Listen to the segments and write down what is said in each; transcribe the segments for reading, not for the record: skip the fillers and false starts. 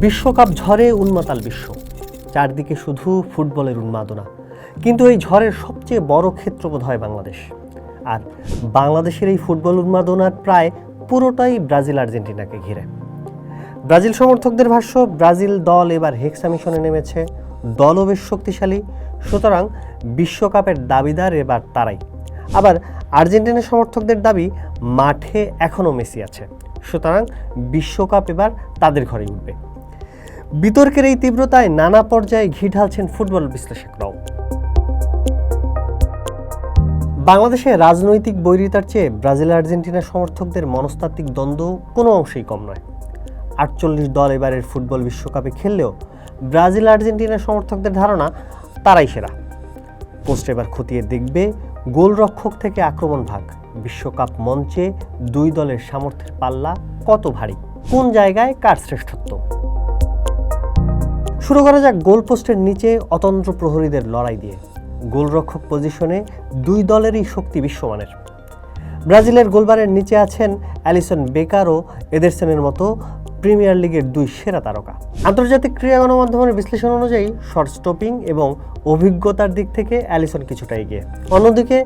বিশ্বকাপ ঝড়ে উন্মাতাল বিশ্ব, চারদিকে শুধু ফুটবলের উন্মাদনা। কিন্তু এই ঝড়ের সবচেয়ে বড় ক্ষেত্র বোধ হয় বাংলাদেশ। আর বাংলাদেশের এই ফুটবল উন্মাদনার প্রায় পুরোটাই ব্রাজিল আর্জেন্টিনাকে ঘিরে। ব্রাজিল সমর্থকদের ভাষ্য, ব্রাজিল দল এবার হেক্সা মিশনে নেমেছে, দলও বেশ শক্তিশালী, সুতরাং বিশ্বকাপের দাবিদার এবার তারাই। আবার আর্জেন্টিনা সমর্থকদের দাবি, মাঠে এখনও মেসি আছে, সুতরাং বিশ্বকাপ এবার তাদের ঘরেই উঠবে। বিতর্কের এই তীব্রতায় নানা পর্যায়ে ঘি ঢালছেন ফুটবল বিশ্লেষকরাও। বাংলাদেশে রাজনৈতিক বৈরিতার চেয়ে ব্রাজিল আর্জেন্টিনা সমর্থকদের মনস্তাত্ত্বিক দ্বন্দ্ব কোনো অংশেই কম নয়। 48 দল এবারের ফুটবল বিশ্বকাপে খেললেও ব্রাজিল আর্জেন্টিনা সমর্থকদের ধারণা তারাই সেরা। পোস্ট এবার খতিয়ে দেখবে গোলরক্ষক থেকে আক্রমণ ভাগ, বিশ্বকাপ মঞ্চে দুই দলের সামর্থ্যের পাল্লা কত ভারী, কোন জায়গায় কার শ্রেষ্ঠত্ব। শুরু করা যাক গোলপোস্টের নিচে অতন্ত্র প্রহরীদের লড়াই দিয়ে। গোলরক্ষক পজিশনে দুই দলেরই শক্তি বিশ্বমানের। ব্রাজিলের গোলবারের নিচে আছেন অ্যালিসন বেকার ও এদেরসনের মতো প্রিমিয়ার লিগের দুই সেরা তারকা। আন্তর্জাতিক ক্রীড়া গণমাধ্যমের বিশ্লেষণ অনুযায়ী শর্ট স্টপিং এবং অভিজ্ঞতার দিক থেকে অ্যালিসন কিছুটা এগিয়ে। অন্যদিকে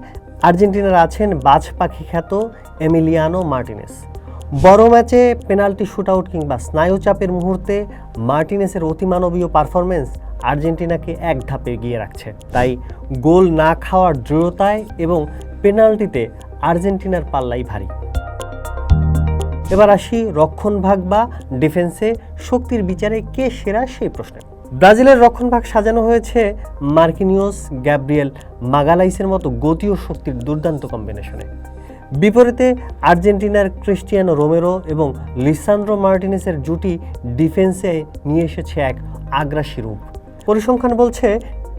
আর্জেন্টিনার আছেন বাজ পাখি খ্যাত এমিলিয়ানো মার্টিনেস। বড় ম্যাচে পেনাল্টি শুটআউট কিংবা স্নায়ু চাপের মুহূর্তে মার্টিনেসের অতিমানবীয় পারফরমেন্স আর্জেন্টিনাকে এক ধাপে এগিয়ে রাখছে। তাই গোল না খাওয়ার দৃঢ়তায় এবং পেনাল্টিতে আর্জেন্টিনার পাল্লাই ভারী। এবার আসি রক্ষণভাগ বা ডিফেন্সে শক্তির বিচারে কে সেরা সেই প্রশ্নে। ব্রাজিলের রক্ষণভাগ সাজানো হয়েছে মার্কিনিওস, গ্যাব্রিয়েল মাগালাইসের মতো গতি ও শক্তির দুর্দান্ত কম্বিনেশনে। বিপরীতে আর্জেন্টিনার ক্রিস্টিয়ানো রোমেরো এবং লিসান্দ্রো মার্টিনেসের জুটি ডিফেন্সে নিয়ে এসেছে এক আগ্রাসী রূপ। পরিসংখ্যান বলছে,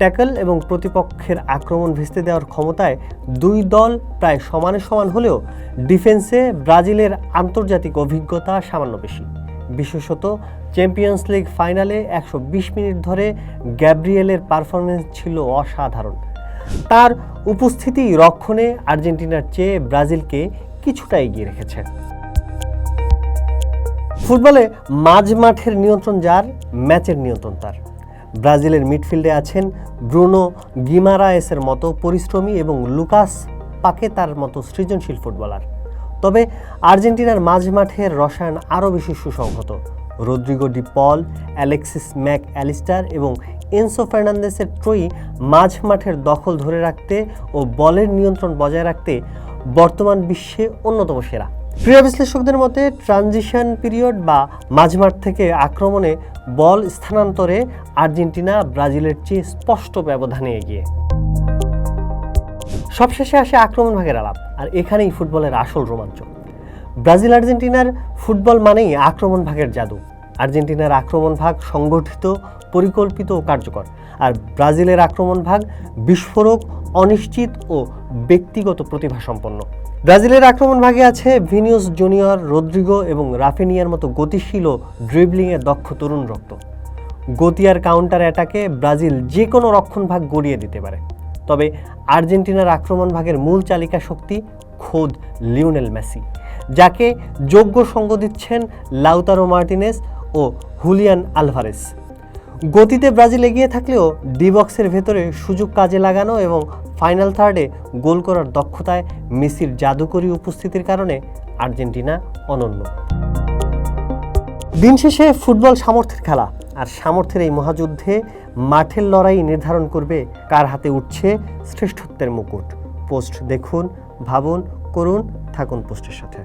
ট্যাকল এবং প্রতিপক্ষের আক্রমণ ভেস্তে দেওয়ার ক্ষমতায় দুই দল প্রায় সমানে সমান হলেও ডিফেন্সে ব্রাজিলের আন্তর্জাতিক অভিজ্ঞতা সামান্য বেশি। বিশেষত চ্যাম্পিয়ন্স লিগ ফাইনালে 120 মিনিট ধরে গ্যাব্রিয়েলের পারফরমেন্স ছিল অসাধারণ। তার উপস্থিতি রক্ষণে আর্জেন্টিনার চেয়ে ব্রাজিলকে কিছুটা এগিয়ে রেখেছে। ফুটবলে মাঝ মাঠের নিয়ন্ত্রণ যার, ম্যাচের নিয়ন্ত্রণ তার। ব্রাজিলের মিডফিল্ডে আছেন ব্রুনো গিমারায়েসের মতো পরিশ্রমী এবং লুকাস পাকেতার মতো সৃজনশীল ফুটবলার। তবে আর্জেন্টিনার মাঝ মাঠের রসায়ন আরও বেশি সুসংহত। রদ্রিগো ডি পল, অ্যালেক্সিস ম্যাক অ্যালিস্টার এবং এনসো ফার্নান্দেসের ত্রয়ী মাঝ মাঠের দখল ধরে রাখতে ও বলের নিয়ন্ত্রণ বজায় রাখতে বর্তমান বিশ্বে অন্যতম সেরা। ক্রীড়া বিশ্লেষকদের মতে ট্রানজিশন পিরিয়ড বা মাঝমাঠ থেকে আক্রমণে বল স্থানান্তরে আর্জেন্টিনা ব্রাজিলের চেয়ে স্পষ্ট ব্যবধানে এগিয়ে। সবশেষে আসে আক্রমণ ভাগের আলাপ, আর এখানেই ফুটবলের আসল রোমাঞ্চ। ব্রাজিল আর্জেন্টিনার ফুটবল মানেই আক্রমণ ভাগের জাদু। আর্জেন্টিনার আক্রমণ ভাগ সংগঠিত, পরিকল্পিত ও কার্যকর, আর ব্রাজিলের আক্রমণ ভাগ বিস্ফোরক, অনিশ্চিত ও ব্যক্তিগত প্রতিভা সম্পন্ন। ব্রাজিলের আক্রমণ ভাগে আছে ভিনিউস জুনিয়র, রদ্রিগো এবং রাফিনিয়ার মতো গতিশীল ও ড্রিবলিংয়ে দক্ষ তরুণ রক্ত। গতি আর কাউন্টার অ্যাটাকে ব্রাজিল যে কোনো রক্ষণ ভাগ গড়িয়ে দিতে পারে। তবে আর্জেন্টিনার আক্রমণ ভাগের মূল চালিকা শক্তি খোদ লিওনেল মেসি, যাকে যোগ্য সঙ্গ দিচ্ছেন লাউতারো মার্টিনেস ও হুলিয়ান আলভারেস। গতিতে ব্রাজিল এগিয়ে থাকলেও ডি বক্সের ভেতরে সুযোগ কাজে লাগানো এবং ফাইনাল থার্ডে গোল করার দক্ষতায় মেসির জাদুকরী উপস্থিতির কারণে আর্জেন্টিনা অনন্য। দিন শেষে ফুটবল সামর্থ্যের খেলা, আর সামর্থ্যের এই মহাযুদ্ধে মাঠের লড়াই নির্ধারণ করবে কার হাতে উঠছে শ্রেষ্ঠত্বের মুকুট। পোস্ট দেখুন, ভাবুন, করুন, থাকুন পোস্টের সাথে।